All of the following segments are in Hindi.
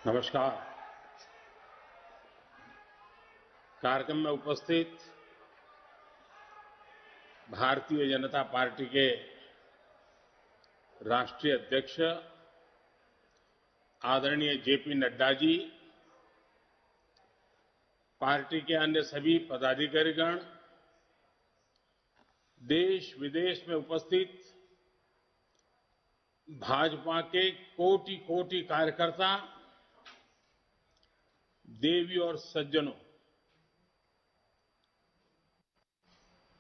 नमस्कार। कार्यक्रम में उपस्थित भारतीय जनता पार्टी के राष्ट्रीय अध्यक्ष आदरणीय जेपी नड्डा जी, पार्टी के अन्य सभी पदाधिकारीगण, देश विदेश में उपस्थित भाजपा के कोटि कोटि कार्यकर्ता, देवी और सज्जनों,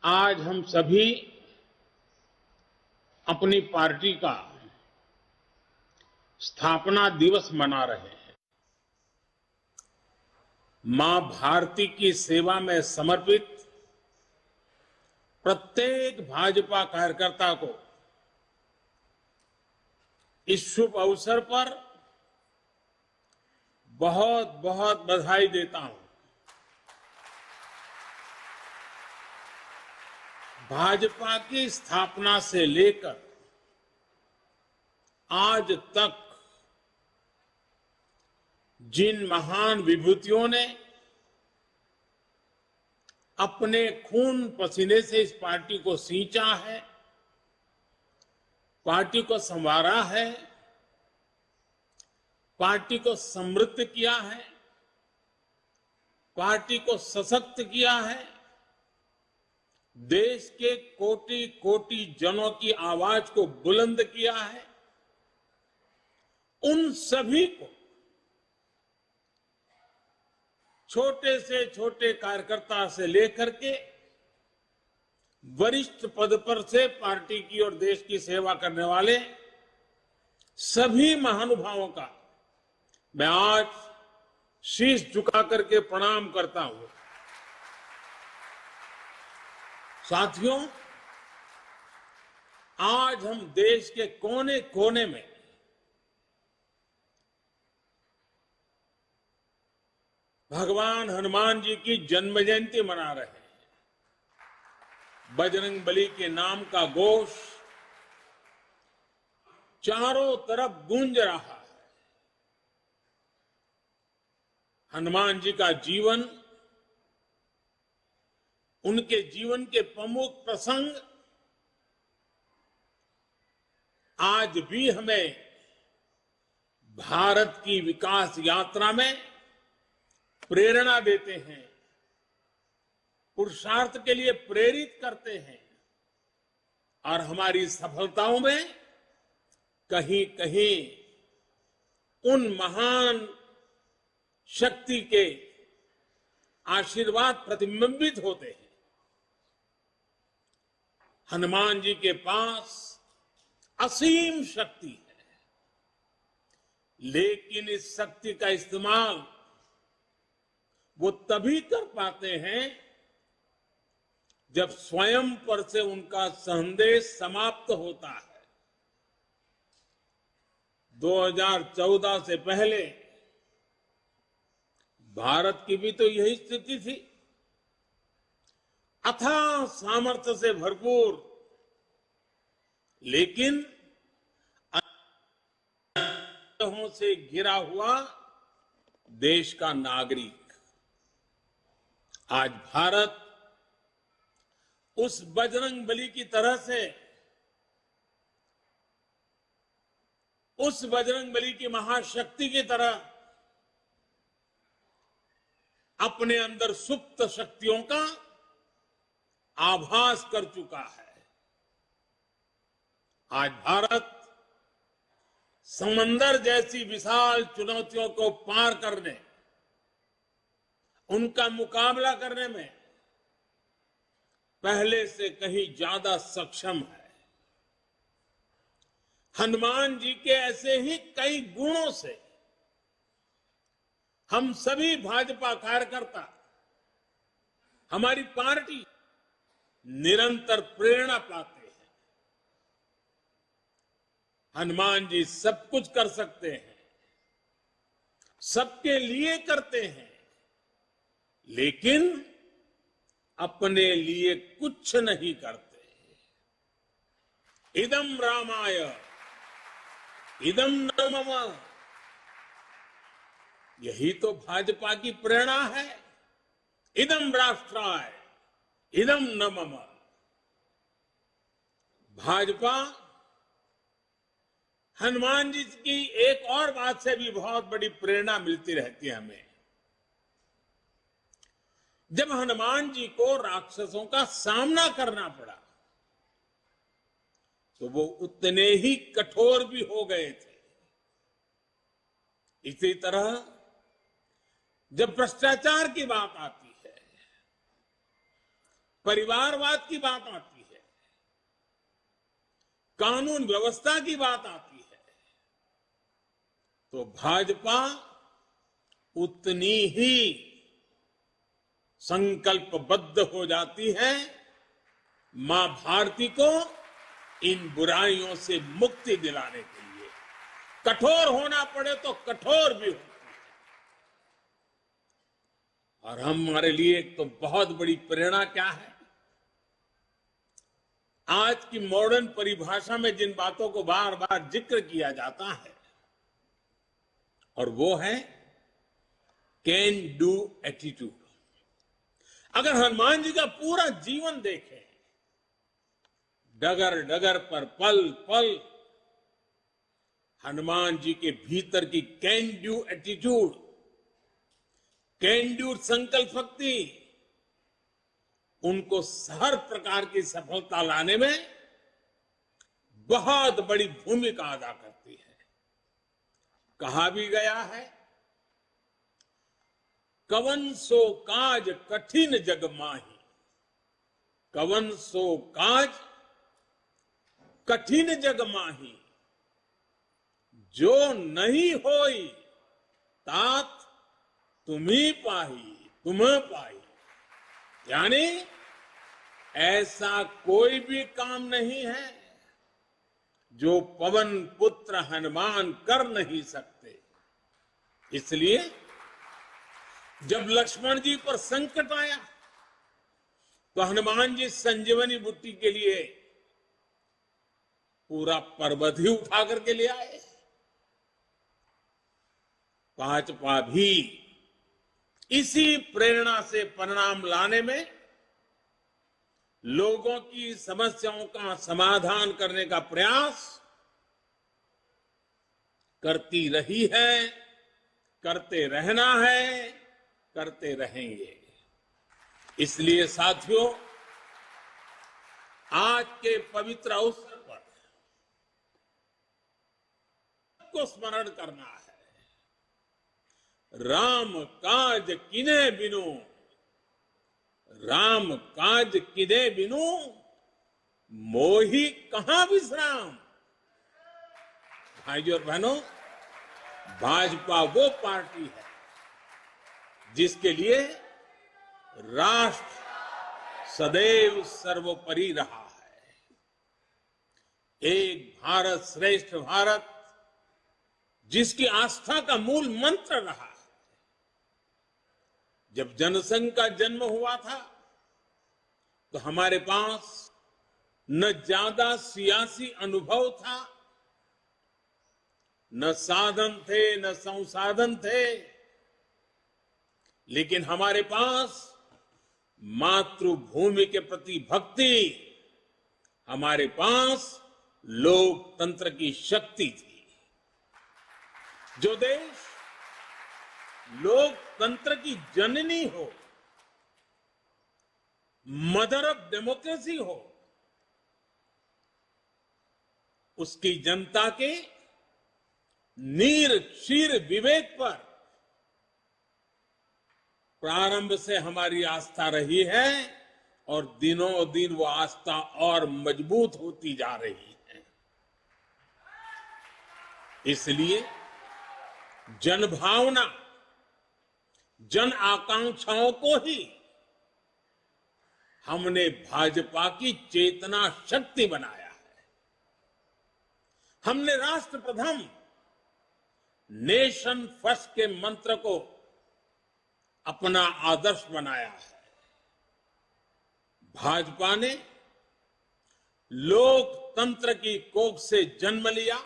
आज हम सभी अपनी पार्टी का स्थापना दिवस मना रहे हैं। मां भारती की सेवा में समर्पित प्रत्येक भाजपा कार्यकर्ता को इस शुभ अवसर पर बहुत बहुत बधाई देता हूं। भाजपा की स्थापना से लेकर आज तक जिन महान विभूतियों ने अपने खून पसीने से इस पार्टी को सींचा है, पार्टी को संवारा है, पार्टी को समृद्ध किया है, पार्टी को सशक्त किया है, देश के कोटि कोटि जनों की आवाज को बुलंद किया है, उन सभी को, छोटे से छोटे कार्यकर्ता से लेकर के वरिष्ठ पद पर से पार्टी की और देश की सेवा करने वाले सभी महानुभावों का मैं आज शीश झुका करके प्रणाम करता हूं। साथियों, आज हम देश के कोने कोने में भगवान हनुमान जी की जन्म जयंती मना रहे हैं। बजरंगबली के नाम का घोष चारों तरफ गूंज रहा है। हनुमान जी का जीवन, उनके जीवन के प्रमुख प्रसंग आज भी हमें भारत की विकास यात्रा में प्रेरणा देते हैं, पुरुषार्थ के लिए प्रेरित करते हैं और हमारी सफलताओं में कहीं कहीं उन महान शक्ति के आशीर्वाद प्रतिबिंबित होते हैं। हनुमान जी के पास असीम शक्ति है, लेकिन इस शक्ति का इस्तेमाल वो तभी कर पाते हैं जब स्वयं पर से उनका संदेश समाप्त होता है। 2014 से पहले भारत की भी तो यही स्थिति थी। अथाह सामर्थ्य से भरपूर, लेकिन अनहों से घिरा हुआ देश का नागरिक। आज भारत उस बजरंगबली की तरह से, उस बजरंगबली की महाशक्ति की तरह अपने अंदर सुप्त शक्तियों का आभास कर चुका है। आज भारत समंदर जैसी विशाल चुनौतियों को पार करने, उनका मुकाबला करने में पहले से कहीं ज्यादा सक्षम है। हनुमान जी के ऐसे ही कई गुणों से हम सभी भाजपा कार्यकर्ता, हमारी पार्टी निरंतर प्रेरणा पाते हैं। हनुमान जी सब कुछ कर सकते हैं, सबके लिए करते हैं, लेकिन अपने लिए कुछ नहीं करते। इदम रामाय इदम न मम यही तो भाजपा की प्रेरणा है। इदम राष्ट्राय इदम न मम। भाजपा हनुमान जी की एक और बात से भी बहुत बड़ी प्रेरणा मिलती रहती है हमें। जब हनुमान जी को राक्षसों का सामना करना पड़ा तो वो उतने ही कठोर भी हो गए थे। इसी तरह जब भ्रष्टाचार की बात आती है, परिवारवाद की बात आती है, कानून व्यवस्था की बात आती है, तो भाजपा उतनी ही संकल्पबद्ध हो जाती है मां भारती को इन बुराइयों से मुक्ति दिलाने के लिए। कठोर होना पड़े तो कठोर भी होती है। और हमारे लिए तो बहुत बड़ी प्रेरणा क्या है, आज की मॉडर्न परिभाषा में जिन बातों को बार बार जिक्र किया जाता है, और वो है कैन डू एटीट्यूड। अगर हनुमान जी का पूरा जीवन देखें, डगर डगर पर पल पल हनुमान जी के भीतर की can do attitude, can do संकल्प शक्ति उनको हर प्रकार की सफलता लाने में बहुत बड़ी भूमिका अदा करती है। कहा भी गया है, कवन सो काज कठिन जग माही, कवन सो काज कठिन जग माही, जो नहीं होई तात तुम्ही पाही, तुम्हें पाही। यानी ऐसा कोई भी काम नहीं है जो पवन पुत्र हनुमान कर नहीं सकते। इसलिए जब लक्ष्मण जी पर संकट आया तो हनुमान जी संजीवनी बूटी के लिए पूरा पर्वत ही उठा करके ले आए। भाजपा भी इसी प्रेरणा से परिणाम लाने में, लोगों की समस्याओं का समाधान करने का प्रयास करती रही है, करते रहना है, करते रहेंगे। इसलिए साथियों, आज के पवित्र अवसर पर को स्मरण करना है, राम काज किने बिनु, राम काज किने बिनु, मोहि कहां विश्राम। भाइयों और बहनों, भाजपा वो पार्टी है जिसके लिए राष्ट्र सदैव सर्वोपरि रहा है। एक भारत श्रेष्ठ भारत जिसकी आस्था का मूल मंत्र रहा है। जब जनसंघ का जन्म हुआ था तो हमारे पास न ज्यादा सियासी अनुभव था, न साधन थे, न संसाधन थे, लेकिन हमारे पास मातृभूमि के प्रति भक्ति, हमारे पास लोकतंत्र की शक्ति थी। जो देश लोकतंत्र की जननी हो, मदर ऑफ डेमोक्रेसी हो, उसकी जनता के नीर क्षीर विवेक पर प्रारंभ से हमारी आस्था रही है और दिनों दिन वो आस्था और मजबूत होती जा रही है। इसलिए जनभावना, जन आकांक्षाओं को ही हमने भाजपा की चेतना शक्ति बनाया है। हमने राष्ट्र प्रथम, नेशन फर्स्ट के मंत्र को अपना आदर्श बनाया है। भाजपा ने लोकतंत्र की कोख से जन्म लिया।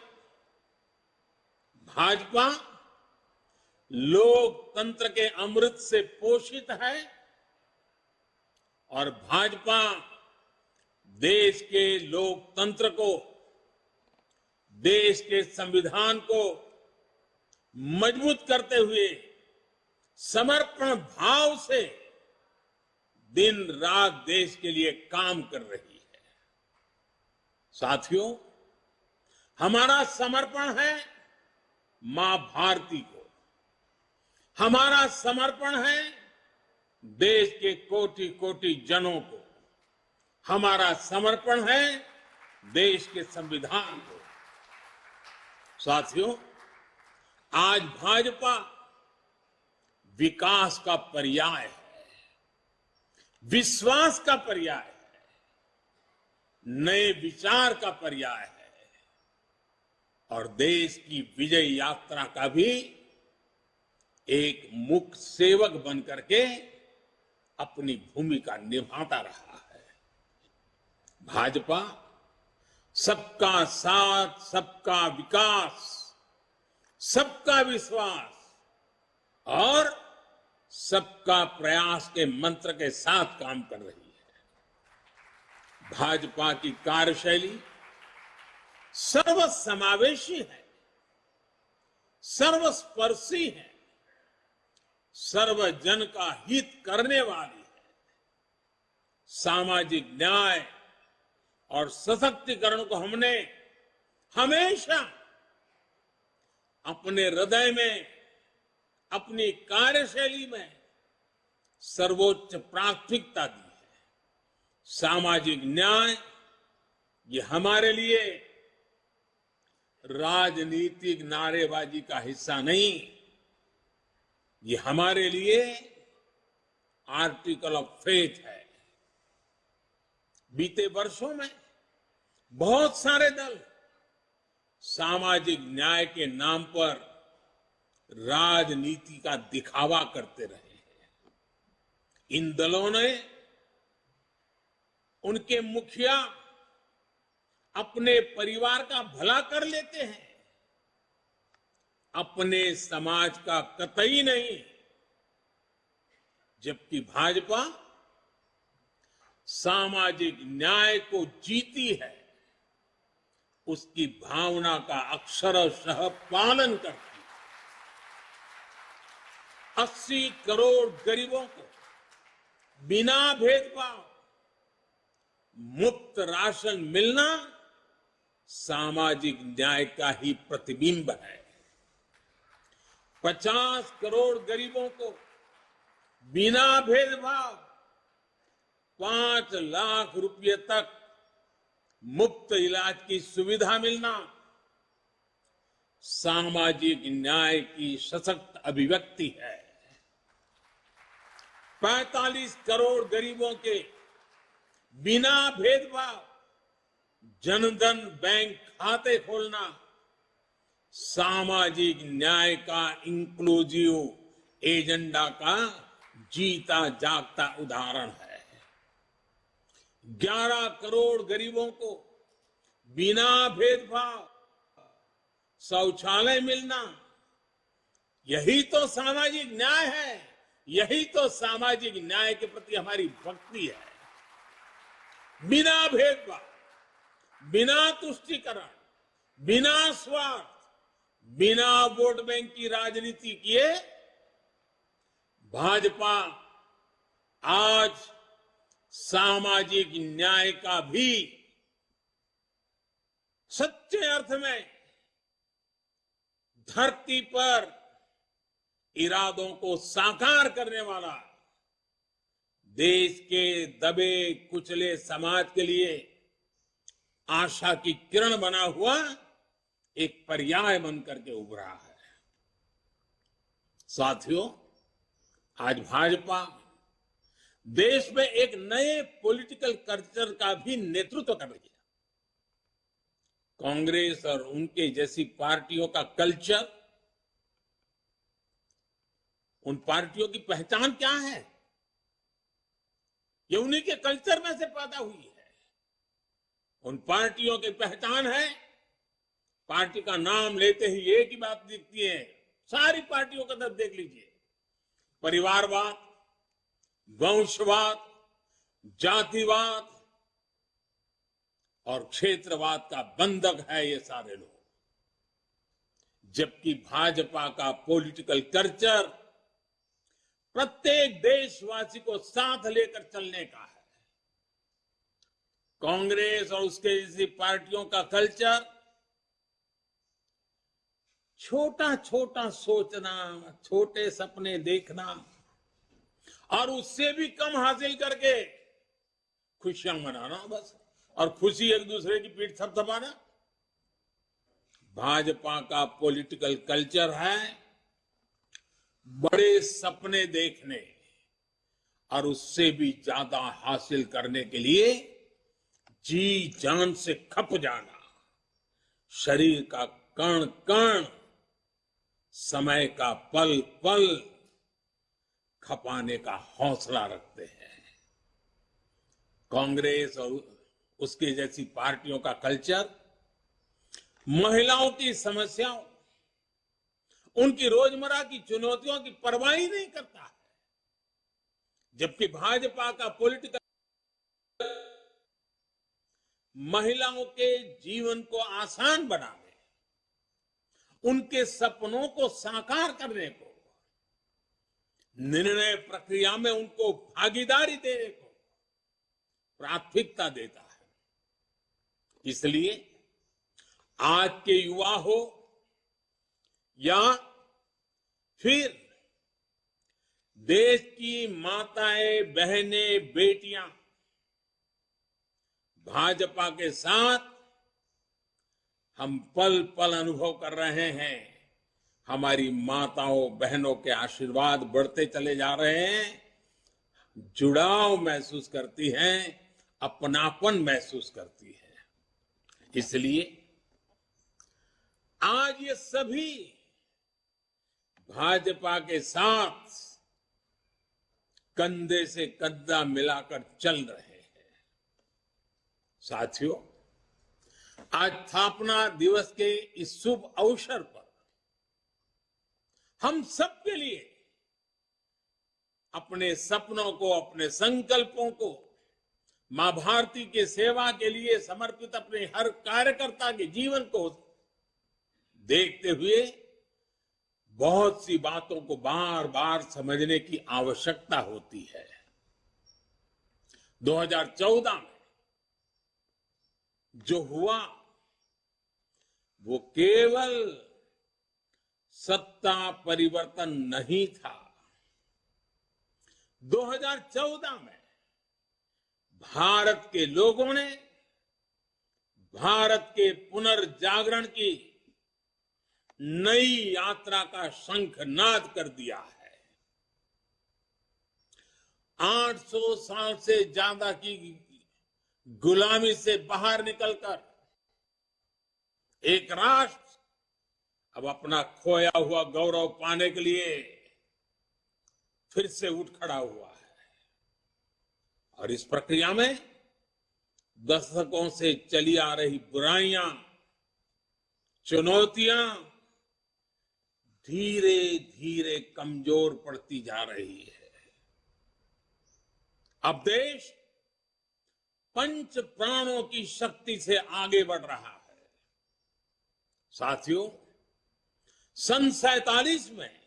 भाजपा लोकतंत्र के अमृत से पोषित है और भाजपा देश के लोकतंत्र को, देश के संविधान को मजबूत करते हुए समर्पण भाव से दिन रात देश के लिए काम कर रही है। साथियों, हमारा समर्पण है मां भारती को, हमारा समर्पण है देश के कोटि कोटि जनों को, हमारा समर्पण है देश के संविधान को। साथियों, आज भाजपा विकास का पर्याय है, विश्वास का पर्याय है, नए विचार का पर्याय है और देश की विजय यात्रा का भी एक मुख्य सेवक बनकर के अपनी भूमिका निभाता रहा है। भाजपा सबका साथ, सबका विकास, सबका विश्वास और सबका प्रयास के मंत्र के साथ काम कर रही है। भाजपा की कार्यशैली सर्वसमावेशी है, सर्वस्पर्शी है, सर्वजन का हित करने वाली है। सामाजिक न्याय और सशक्तिकरण को हमने हमेशा अपने हृदय में, अपनी कार्यशैली में सर्वोच्च प्राथमिकता दी है। सामाजिक न्याय ये हमारे लिए राजनीतिक नारेबाजी का हिस्सा नहीं, ये हमारे लिए आर्टिकल ऑफ फेथ है। बीते वर्षों में बहुत सारे दल सामाजिक न्याय के नाम पर राजनीति का दिखावा करते रहे हैं। इन दलों ने, उनके मुखिया अपने परिवार का भला कर लेते हैं, अपने समाज का कतई नहीं, जबकि भाजपा सामाजिक न्याय को जीती है, उसकी भावना का अक्षरशः पालन करती है। 80 करोड़ गरीबों को बिना भेदभाव मुफ्त राशन मिलना सामाजिक न्याय का ही प्रतिबिंब है। 50 करोड़ गरीबों को बिना भेदभाव 5 लाख रुपए तक मुफ्त इलाज की सुविधा मिलना सामाजिक न्याय की सशक्त अभिव्यक्ति है। 45 करोड़ गरीबों के बिना भेदभाव जनधन बैंक खाते खोलना सामाजिक न्याय का इंक्लूसिव एजेंडा का जीता जागता उदाहरण है। 11 करोड़ गरीबों को बिना भेदभाव शौचालय मिलना, यही तो सामाजिक न्याय है, यही तो सामाजिक न्याय के प्रति हमारी भक्ति है। बिना भेदभाव, बिना तुष्टीकरण, बिना स्वार्थ, बिना वोट बैंक की राजनीति किए भाजपा आज सामाजिक न्याय का भी सच्चे अर्थ में धरती पर इरादों को साकार करने वाला, देश के दबे कुचले समाज के लिए आशा की किरण बना हुआ एक पर्याय बनकर के उभरा है। साथियों, आज भाजपा देश में एक नए पॉलिटिकल कल्चर का भी नेतृत्व कर रही है। कांग्रेस और उनके जैसी पार्टियों का कल्चर, उन पार्टियों की पहचान क्या है? ये उन्हीं के कल्चर में से पैदा हुई है। उन पार्टियों की पहचान है, पार्टी का नाम लेते ही एक ही बात दिखती है, सारी पार्टियों का तरफ देख लीजिए, परिवारवाद, वंशवाद, जातिवाद और क्षेत्रवाद का बंधक है ये सारे लोग। जबकि भाजपा का पॉलिटिकल कल्चर प्रत्येक देशवासी को साथ लेकर चलने का है। कांग्रेस और उसके जैसी पार्टियों का कल्चर छोटा छोटा सोचना, छोटे सपने देखना और उससे भी कम हासिल करके खुशियां मनाना बस, और खुशी एक दूसरे की पीठ थपथपाना। भाजपा का पॉलिटिकल कल्चर है बड़े सपने देखने और उससे भी ज्यादा हासिल करने के लिए जी जान से खप जाना, शरीर का कण कण, समय का पल पल खपाने का हौसला रखते हैं। कांग्रेस और उसके जैसी पार्टियों का कल्चर महिलाओं की समस्याओं, उनकी रोजमर्रा की चुनौतियों की परवाह ही नहीं करता है। जबकि भाजपा का पॉलिटिकल महिलाओं के जीवन को आसान बनाने, उनके सपनों को साकार करने को, निर्णय प्रक्रिया में उनको भागीदारी देने को प्राथमिकता देता है। इसलिए आज के युवा हो या फिर देश की माताएं, बहनें, बेटियां भाजपा के साथ हम पल पल अनुभव कर रहे हैं। हमारी माताओं बहनों के आशीर्वाद बढ़ते चले जा रहे हैं, जुड़ाव महसूस करती हैं, अपनापन महसूस करती है। इसलिए आज ये सभी भाजपा के साथ कंधे से कंधा मिलाकर चल रहे हैं। साथियों, आज स्थापना दिवस के इस शुभ अवसर पर हम सबके लिए अपने सपनों को, अपने संकल्पों को, मां भारती के सेवा के लिए समर्पित अपने हर कार्यकर्ता के जीवन को देखते हुए बहुत सी बातों को बार बार समझने की आवश्यकता होती है। 2014 में जो हुआ वो केवल सत्ता परिवर्तन नहीं था। 2014 में भारत के लोगों ने भारत के पुनर्जागरण की नई यात्रा का शंखनाद कर दिया है। 800 साल से ज्यादा की गुलामी से बाहर निकलकर एक राष्ट्र अब अपना खोया हुआ गौरव पाने के लिए फिर से उठ खड़ा हुआ है। और इस प्रक्रिया में दशकों से चली आ रही बुराइयां, चुनौतियां धीरे धीरे कमजोर पड़ती जा रही है। अब देश पंच प्राणों की शक्ति से आगे बढ़ रहा है। साथियों, सन 47 में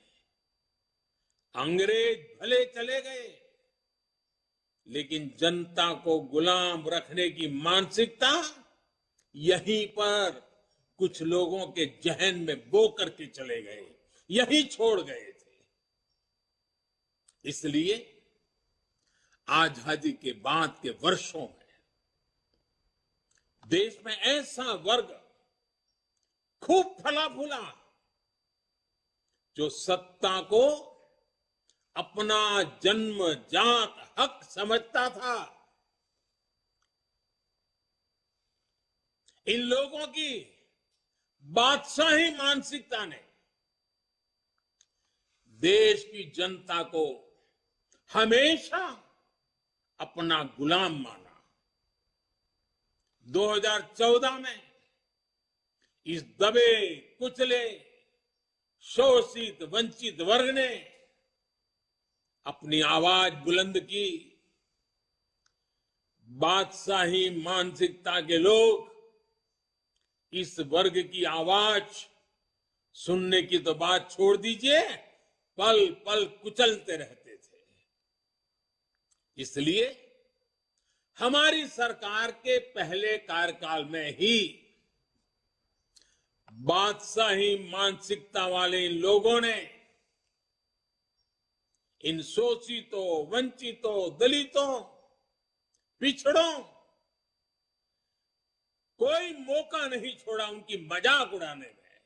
अंग्रेज भले चले गए, लेकिन जनता को गुलाम रखने की मानसिकता यहीं पर कुछ लोगों के जहन में बो करके चले गए, यही छोड़ गए थे। इसलिए आजादी के बाद के वर्षों में देश में ऐसा वर्ग खूब फला फूला जो सत्ता को अपना जन्मजात हक समझता था। इन लोगों की बादशाही मानसिकता ने देश की जनता को हमेशा अपना गुलाम माना। 2014 में इस दबे कुचले शोषित वंचित वर्ग ने अपनी आवाज बुलंद की। बादशाही मानसिकता के लोग इस वर्ग की आवाज सुनने की तो बात छोड़ दीजिए, पल पल कुचलते रहते थे। इसलिए हमारी सरकार के पहले कार्यकाल में ही बादशाही मानसिकता वाले इन लोगों ने इन शोषितों, वंचितों, दलितों, पिछड़ों कोई मौका नहीं छोड़ा उनकी मजाक उड़ाने में।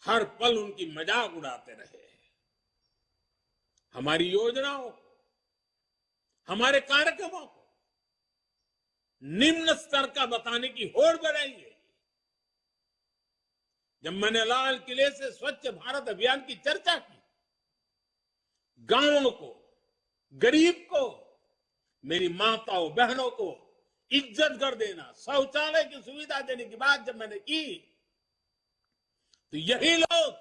हर पल उनकी मजाक उड़ाते रहे। हमारी योजनाओं, हमारे कार्यक्रमों को निम्न स्तर का बताने की होड़ बढ़ाई गई। जब मैंने लाल किले से स्वच्छ भारत अभियान की चर्चा की, गांवों को, गरीब को, मेरी माताओं बहनों को इज्जत कर देना, शौचालय की सुविधा देने की बात जब मैंने की, तो यही लोग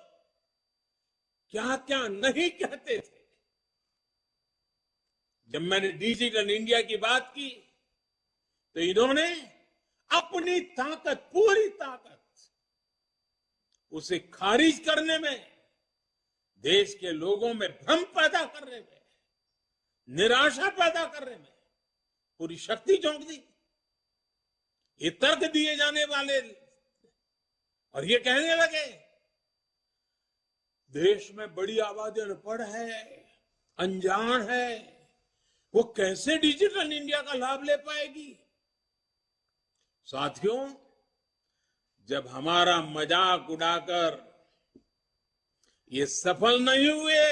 क्या क्या नहीं कहते थे। जब मैंने डिजिटल इंडिया की बात की तो इन्होंने अपनी ताकत, पूरी ताकत उसे खारिज करने में, देश के लोगों में भ्रम पैदा करने में, निराशा पैदा करने में पूरी शक्ति झोंक दी। ये तर्क दिए जाने वाले और ये कहने लगे देश में बड़ी आबादी अनपढ़ है, अनजान है, वो कैसे डिजिटल इंडिया का लाभ ले पाएगी। साथियों, जब हमारा मजाक उड़ाकर ये सफल नहीं हुए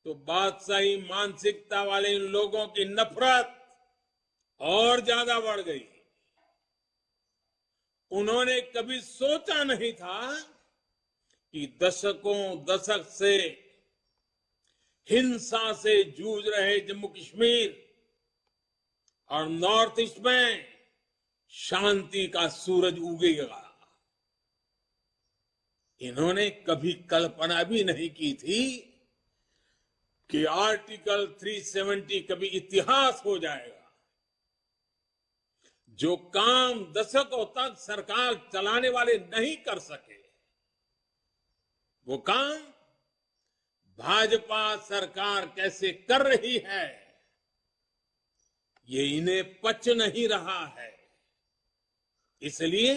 तो बादशाही मानसिकता वाले इन लोगों की नफरत और ज्यादा बढ़ गई। उन्होंने कभी सोचा नहीं था कि दशक से हिंसा से जूझ रहे जम्मू कश्मीर और नॉर्थ ईस्ट में शांति का सूरज उगेगा। इन्होंने कभी कल्पना भी नहीं की थी कि आर्टिकल 370 कभी इतिहास हो जाएगा। जो काम दशकों तक सरकार चलाने वाले नहीं कर सके, वो काम भाजपा सरकार कैसे कर रही है, ये इन्हें पच नहीं रहा है। इसलिए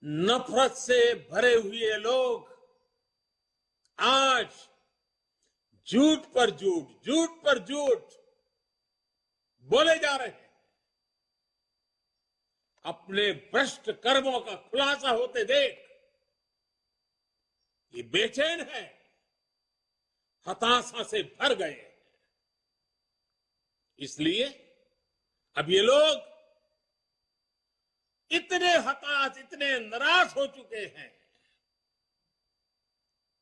नफरत से भरे हुए लोग आज झूठ पर झूठ, झूठ पर झूठ बोले जा रहे हैं। अपने भ्रष्ट कर्मों का खुलासा होते देख ये बेचैन है, हताशा से भर गए। इसलिए अब ये लोग इतने हताश, इतने निराश हो चुके हैं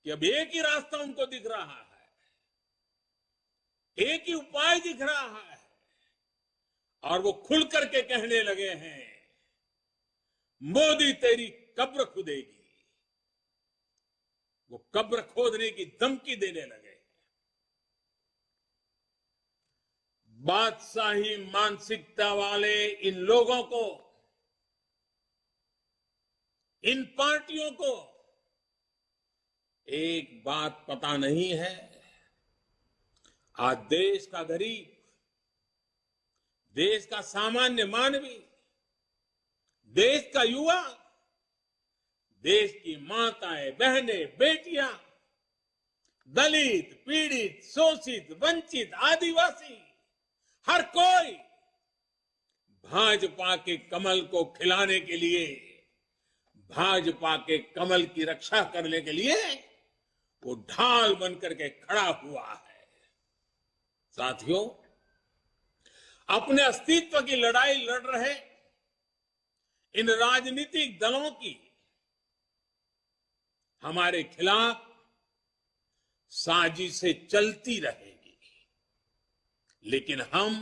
कि अब एक ही रास्ता उनको दिख रहा है, एक ही उपाय दिख रहा है, और वो खुल करके कहने लगे हैं मोदी तेरी कब्र खुदेगी। वो कब्र खोदने की धमकी देने लगे। बादशाही मानसिकता वाले इन लोगों को, इन पार्टियों को एक बात पता नहीं है। आज देश का गरीब, देश का सामान्य मानवी, देश का युवा, देश की माताएं, बहनें, बेटियां, दलित, पीड़ित, शोषित, वंचित, आदिवासी, हर कोई भाजपा के कमल को खिलाने के लिए, भाजपा के कमल की रक्षा करने के लिए वो ढाल बनकर के खड़ा हुआ है। साथियों, अपने अस्तित्व की लड़ाई लड़ रहे इन राजनीतिक दलों की हमारे खिलाफ साजिशें चलती रहेगी, लेकिन हम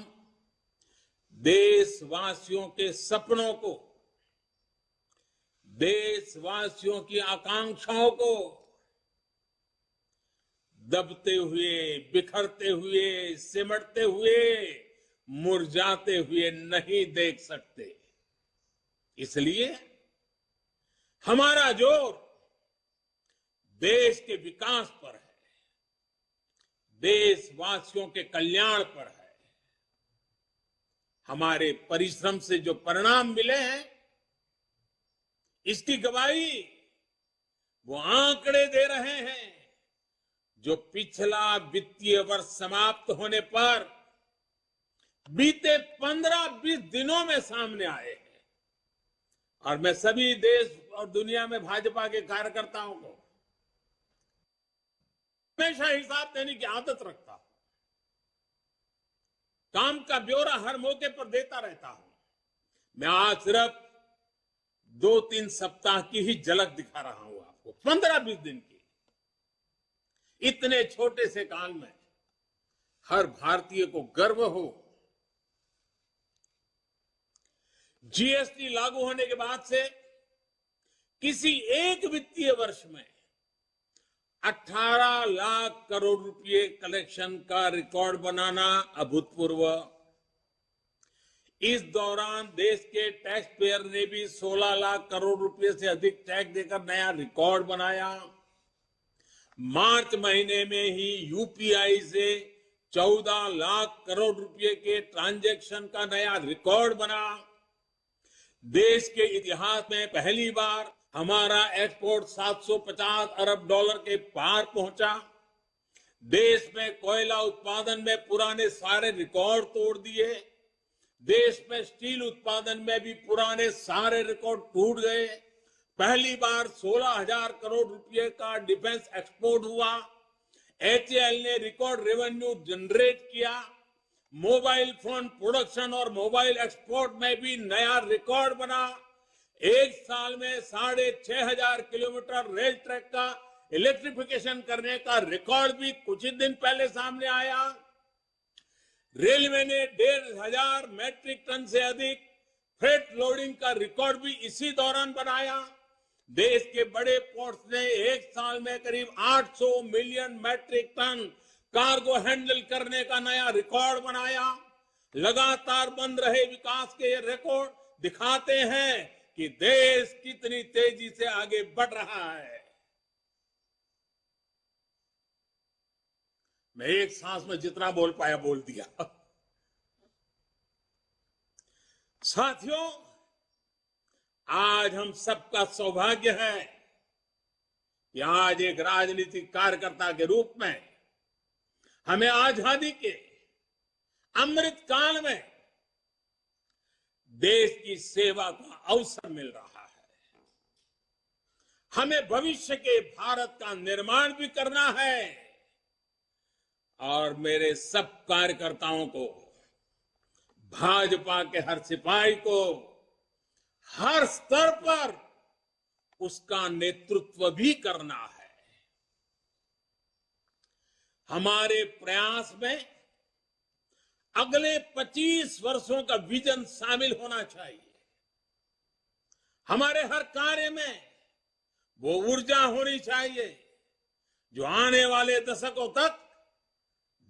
देशवासियों के सपनों को, देशवासियों की आकांक्षाओं को दबते हुए, बिखरते हुए, सिमटते हुए, मुरझाते हुए नहीं देख सकते। इसलिए हमारा जोर देश के विकास पर है, देशवासियों के कल्याण पर है। हमारे परिश्रम से जो परिणाम मिले हैं, इसकी गवाही वो आंकड़े दे रहे हैं जो पिछला वित्तीय वर्ष समाप्त होने पर बीते 15-20 दिनों में सामने आए हैं। और मैं सभी देश और दुनिया में भाजपा के कार्यकर्ताओं को हमेशा हिसाब देने की आदत रखता हूं, काम का ब्यौरा हर मौके पर देता रहता हूं। मैं आज सिर्फ 2-3 सप्ताह की ही झलक दिखा रहा हूं आपको, 15-20 दिन की। इतने छोटे से काल में हर भारतीय को गर्व हो। जीएसटी लागू होने के बाद से किसी एक वित्तीय वर्ष में 18 लाख करोड़ रुपए कलेक्शन का रिकॉर्ड बनाना अभूतपूर्व। इस दौरान देश के टैक्स पेयर ने भी 16 लाख करोड़ रुपए से अधिक टैक्स देकर नया रिकॉर्ड बनाया। मार्च महीने में ही यूपीआई से 14 लाख करोड़ रुपए के ट्रांजैक्शन का नया रिकॉर्ड बना। देश के इतिहास में पहली बार हमारा एक्सपोर्ट 750 अरब डॉलर के पार पहुंचा। देश में कोयला उत्पादन में पुराने सारे रिकॉर्ड तोड़ दिए। देश में स्टील उत्पादन में भी पुराने सारे रिकॉर्ड टूट गए। पहली बार 16,000 करोड़ रुपए का डिफेंस एक्सपोर्ट हुआ। एचएएल ने रिकॉर्ड रेवेन्यू जनरेट किया। मोबाइल फोन प्रोडक्शन और मोबाइल एक्सपोर्ट में भी नया रिकॉर्ड बना। एक साल में 6,500 किलोमीटर रेल ट्रैक का इलेक्ट्रिफिकेशन करने का रिकॉर्ड भी कुछ ही दिन पहले सामने आया। रेलवे ने 1,500 मैट्रिक टन से अधिक फ्रेट लोडिंग का रिकॉर्ड भी इसी दौरान बनाया। देश के बड़े पोर्ट्स ने एक साल में करीब 800 million metric ton cargo handle करने का नया रिकॉर्ड बनाया। लगातार बन रहे विकास के ये रिकॉर्ड दिखाते हैं कि देश कितनी तेजी से आगे बढ़ रहा है। मैं एक सांस में जितना बोल पाया बोल दिया। साथियों, आज हम सबका सौभाग्य है कि आज एक राजनीतिक कार्यकर्ता के रूप में हमें आजादी के अमृत काल में देश की सेवा का अवसर मिल रहा है। हमें भविष्य के भारत का निर्माण भी करना है और मेरे सब कार्यकर्ताओं को, भाजपा के हर सिपाही को हर स्तर पर उसका नेतृत्व भी करना है। हमारे प्रयास में अगले 25 वर्षों का विजन शामिल होना चाहिए। हमारे हर कार्य में वो ऊर्जा होनी चाहिए जो आने वाले दशकों तक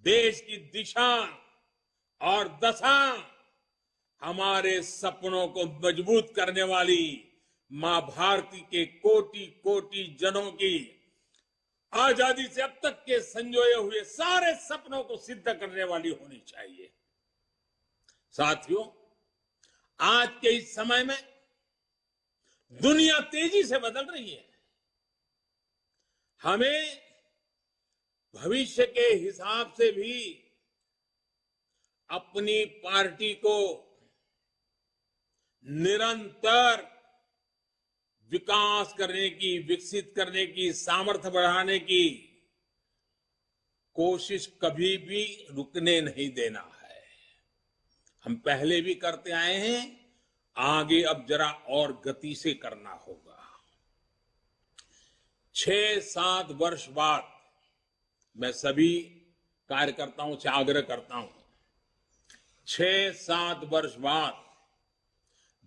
देश की दिशा और दशा, हमारे सपनों को मजबूत करने वाली मां भारती के कोटि कोटि जनों की आजादी से अब तक के संजोए हुए सारे सपनों को सिद्ध करने वाली होनी चाहिए। साथियों, आज के इस समय में दुनिया तेजी से बदल रही है। हमें भविष्य के हिसाब से भी अपनी पार्टी को निरंतर विकास करने की, विकसित करने की, सामर्थ्य बढ़ाने की कोशिश कभी भी रुकने नहीं देना है। हम पहले भी करते आए हैं, आगे अब जरा और गति से करना होगा। 6-7 वर्ष बाद मैं सभी कार्यकर्ताओं से आग्रह करता हूं, 6-7 वर्ष बाद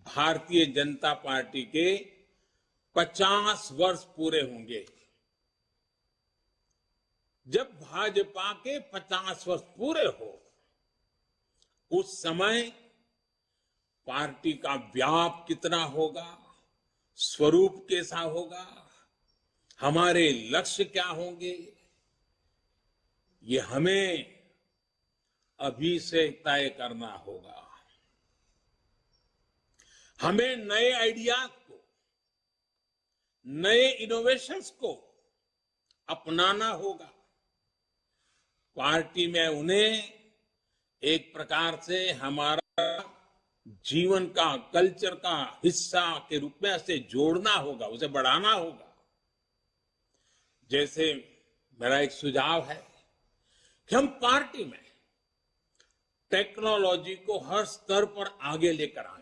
भारतीय जनता पार्टी के 50 वर्ष पूरे होंगे। जब भाजपा के 50 वर्ष पूरे हो, उस समय पार्टी का व्याप कितना होगा, स्वरूप कैसा होगा, हमारे लक्ष्य क्या होंगे, ये हमें अभी से तय करना होगा। हमें नए आइडियाज को, नए इनोवेशंस को अपनाना होगा। पार्टी में उन्हें एक प्रकार से हमारा जीवन का, कल्चर का हिस्सा के रूप में ऐसे जोड़ना होगा, उसे बढ़ाना होगा। जैसे मेरा एक सुझाव है कि हम पार्टी में टेक्नोलॉजी को हर स्तर पर आगे लेकर आए।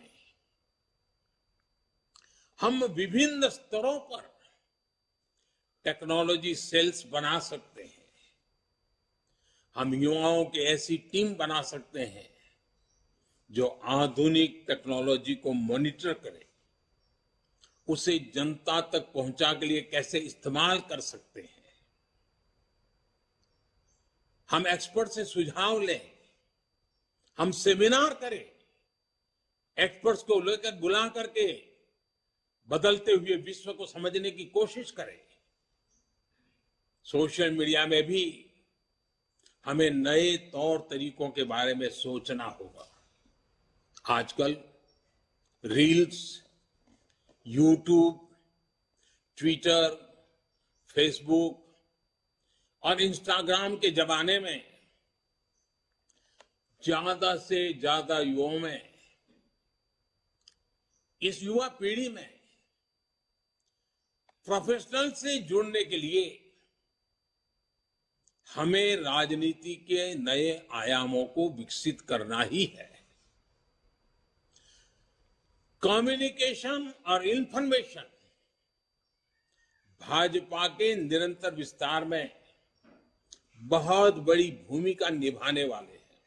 हम विभिन्न स्तरों पर टेक्नोलॉजी सेल्स बना सकते हैं। हम युवाओं की ऐसी टीम बना सकते हैं जो आधुनिक टेक्नोलॉजी को मॉनिटर करे, उसे जनता तक पहुंचा के लिए कैसे इस्तेमाल कर सकते हैं। हम एक्सपर्ट से सुझाव लें, हम सेमिनार करें, एक्सपर्ट्स को लेकर बुला करके बदलते हुए विश्व को समझने की कोशिश करें। सोशल मीडिया में भी हमें नए तौर तरीकों के बारे में सोचना होगा। आजकल रील्स, यूट्यूब, ट्विटर, फेसबुक और इंस्टाग्राम के जमाने में ज्यादा से ज्यादा युवाओं में, इस युवा पीढ़ी में प्रोफेशनल से जुड़ने के लिए हमें राजनीति के नए आयामों को विकसित करना ही है। कम्युनिकेशन और इंफॉर्मेशन भाजपा के निरंतर विस्तार में बहुत बड़ी भूमिका निभाने वाले हैं।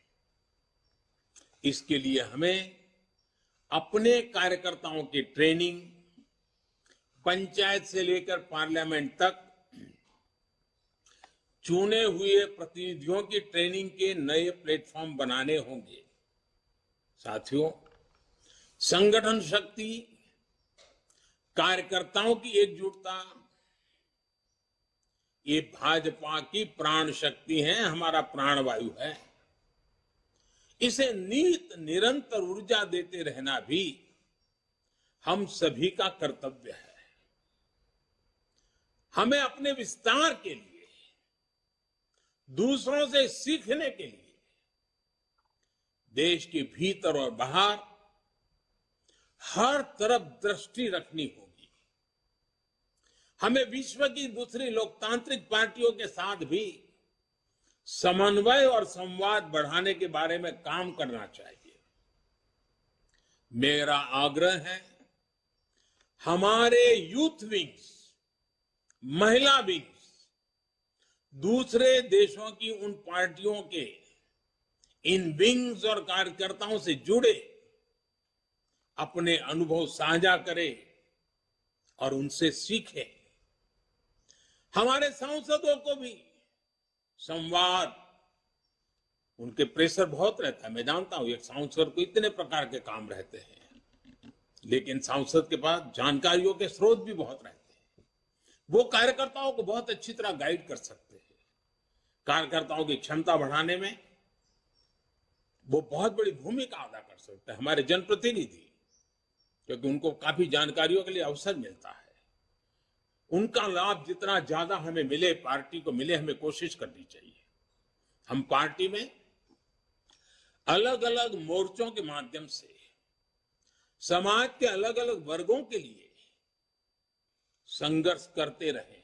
इसके लिए हमें अपने कार्यकर्ताओं की ट्रेनिंग, पंचायत से लेकर पार्लियामेंट तक चुने हुए प्रतिनिधियों की ट्रेनिंग के नए प्लेटफॉर्म बनाने होंगे। साथियों, संगठन शक्ति, कार्यकर्ताओं की एकजुटता, ये भाजपा की प्राण शक्ति है, हमारा प्राणवायु है। इसे निरंतर ऊर्जा देते रहना भी हम सभी का कर्तव्य है। हमें अपने विस्तार के लिए, दूसरों से सीखने के लिए देश के भीतर और बाहर हर तरफ दृष्टि रखनी होगी। हमें विश्व की दूसरी लोकतांत्रिक पार्टियों के साथ भी समन्वय और संवाद बढ़ाने के बारे में काम करना चाहिए। मेरा आग्रह है, हमारे यूथ विंग्स, महिला विंग्स दूसरे देशों की उन पार्टियों के इन विंग्स और कार्यकर्ताओं से जुड़े, अपने अनुभव साझा करें और उनसे सीखें। हमारे सांसदों को भी संवाद, उनके प्रेशर बहुत रहता है, मैं जानता हूं। एक सांसद को इतने प्रकार के काम रहते हैं, लेकिन सांसद के पास जानकारियों के स्रोत भी बहुत रहते हैं। वो कार्यकर्ताओं को बहुत अच्छी तरह गाइड कर सकते हैं। कार्यकर्ताओं की क्षमता बढ़ाने में वो बहुत बड़ी भूमिका अदा कर सकते हैं, हमारे जनप्रतिनिधि, क्योंकि उनको काफी जानकारियों के लिए अवसर मिलता है। उनका लाभ जितना ज्यादा हमें मिले, पार्टी को मिले, हमें कोशिश करनी चाहिए। हम पार्टी में अलग अलग मोर्चों के माध्यम से समाज के अलग अलग वर्गों के लिए संघर्ष करते रहे।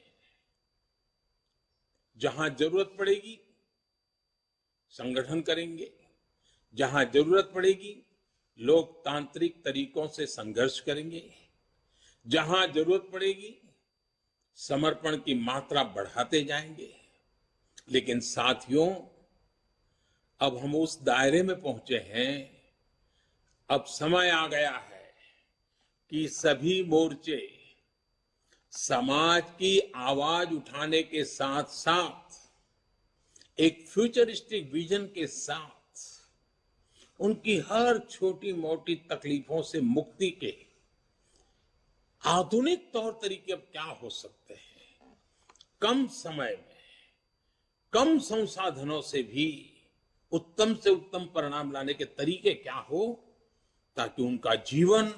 जहां जरूरत पड़ेगी संगठन करेंगे, जहां जरूरत पड़ेगी लोकतांत्रिक तरीकों से संघर्ष करेंगे, जहां जरूरत पड़ेगी समर्पण की मात्रा बढ़ाते जाएंगे। लेकिन साथियों, अब हम उस दायरे में पहुंचे हैं, अब समय आ गया है कि सभी मोर्चे समाज की आवाज उठाने के साथ साथ एक फ्यूचरिस्टिक विजन के साथ उनकी हर छोटी मोटी तकलीफों से मुक्ति के आधुनिक तौर तरीके अब क्या हो सकते हैं, कम समय में कम संसाधनों से भी उत्तम से उत्तम परिणाम लाने के तरीके क्या हो ताकि उनका जीवन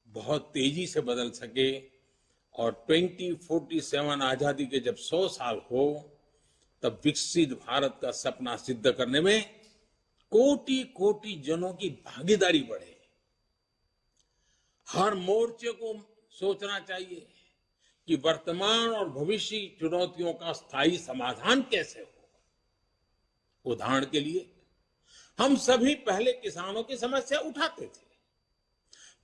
बहुत तेजी से बदल सके और 2047 आजादी के जब 100 साल हो तब विकसित भारत का सपना सिद्ध करने में कोटि कोटि जनों की भागीदारी बढ़े। हर मोर्चे को सोचना चाहिए कि वर्तमान और भविष्य की चुनौतियों का स्थायी समाधान कैसे हो। उदाहरण के लिए हम सभी पहले किसानों की समस्या उठाते थे,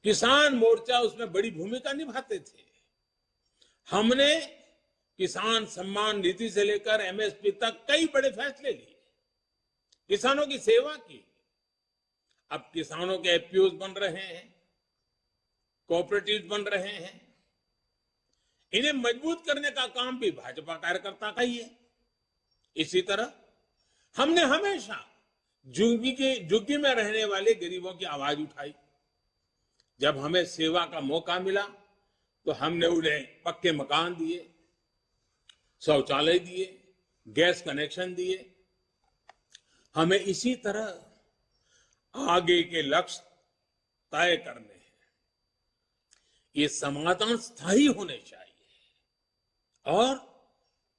किसान मोर्चा उसमें बड़ी भूमिका निभाते थे। हमने किसान सम्मान निधि से लेकर एमएसपी तक कई बड़े फैसले लिए, किसानों की सेवा की। अब किसानों के एफपीओ बन रहे हैं, कोऑपरेटिव बन रहे हैं। इन्हें मजबूत करने का काम भी भाजपा कार्यकर्ता का ही है। इसी तरह हमने हमेशा झुग्गी में रहने वाले गरीबों की आवाज उठाई। जब हमें सेवा का मौका मिला तो हमने उन्हें पक्के मकान दिए, शौचालय दिए, गैस कनेक्शन दिए। हमें इसी तरह आगे के लक्ष्य तय करने हैं। ये समाधान स्थायी होने चाहिए और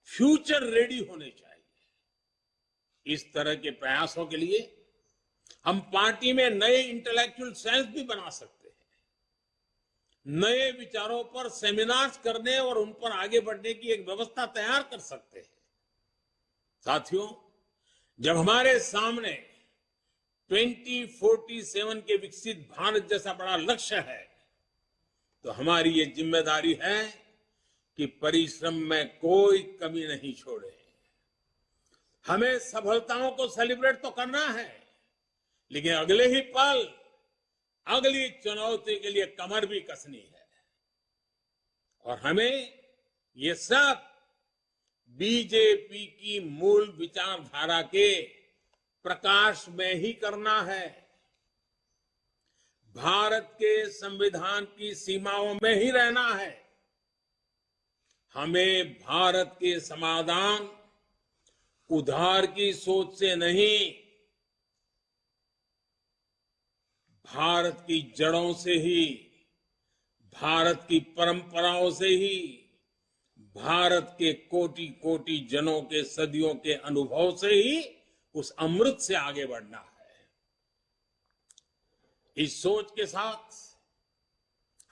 फ्यूचर रेडी होने चाहिए। इस तरह के प्रयासों के लिए हम पार्टी में नए इंटेलेक्चुअल सेल्स भी बना सकते हैं, नए विचारों पर सेमिनार्स करने और उन पर आगे बढ़ने की एक व्यवस्था तैयार कर सकते हैं। साथियों, जब हमारे सामने 2047 के विकसित भारत जैसा बड़ा लक्ष्य है तो हमारी ये जिम्मेदारी है कि परिश्रम में कोई कमी नहीं छोड़े। हमें सफलताओं को सेलिब्रेट तो करना है, लेकिन अगले ही पल अगली चुनौती के लिए कमर भी कसनी है। और हमें ये सब बीजेपी की मूल विचारधारा के प्रकाश में ही करना है, भारत के संविधान की सीमाओं में ही रहना है। हमें भारत के समाधान उधार की सोच से नहीं, भारत की जड़ों से ही, भारत की परंपराओं से ही, भारत के कोटि कोटि जनों के सदियों के अनुभव से ही उस अमृत से आगे बढ़ना है। इस सोच के साथ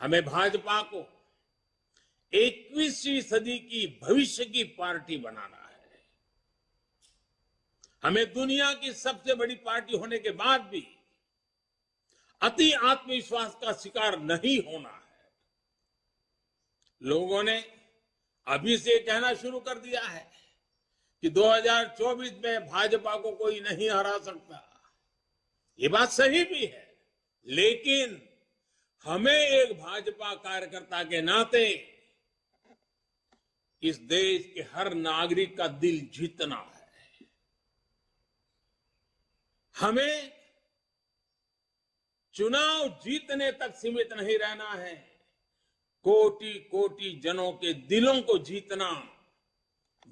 हमें भाजपा को 21वीं सदी की भविष्य की पार्टी बनाना है। हमें दुनिया की सबसे बड़ी पार्टी होने के बाद भी अति आत्मविश्वास का शिकार नहीं होना है। लोगों ने अभी से कहना शुरू कर दिया है कि 2024 में भाजपा को कोई नहीं हरा सकता। ये बात सही भी है, लेकिन हमें एक भाजपा कार्यकर्ता के नाते इस देश के हर नागरिक का दिल जीतना है। हमें चुनाव जीतने तक सीमित नहीं रहना है, कोटि कोटि जनों के दिलों को जीतना,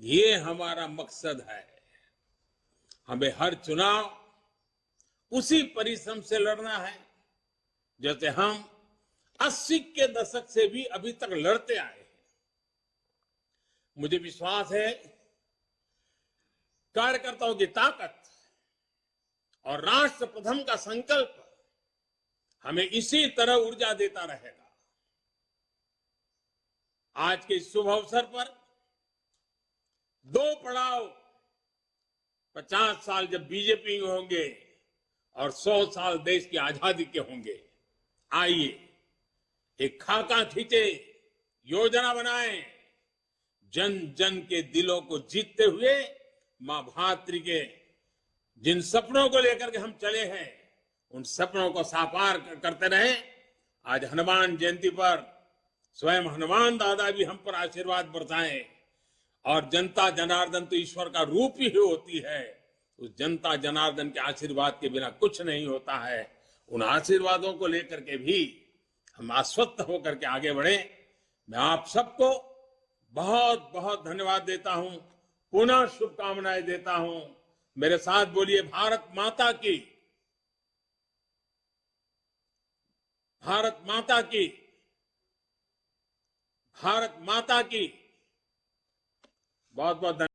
ये हमारा मकसद है। हमें हर चुनाव उसी परिश्रम से लड़ना है जैसे हम 80 के दशक से भी अभी तक लड़ते आए हैं। मुझे विश्वास है कार्यकर्ताओं की ताकत और राष्ट्र प्रथम का संकल्प हमें इसी तरह ऊर्जा देता रहेगा। आज के इस शुभ अवसर पर 2 पड़ाव 50 साल जब बीजेपी में होंगे और 100 साल देश की आजादी के होंगे। आइए एक खाका खींचे, योजना बनाएं, जन जन के दिलों को जीतते हुए मां भातृ के जिन सपनों को लेकर के हम चले हैं उन सपनों को साकार करते रहे। आज हनुमान जयंती पर स्वयं हनुमान दादा भी हम पर आशीर्वाद बरसाएं। और जनता जनार्दन तो ईश्वर का रूप ही होती है। उस जनता जनार्दन के आशीर्वाद के बिना कुछ नहीं होता है। उन आशीर्वादों को लेकर के भी हम आश्वस्त होकर के आगे बढ़े। मैं आप सबको बहुत बहुत धन्यवाद देता हूं, पुनः शुभकामनाएं देता हूं। मेरे साथ बोलिए, भारत माता की, भारत माता की, भारत माता की। बहुत बहुत धन्यवाद।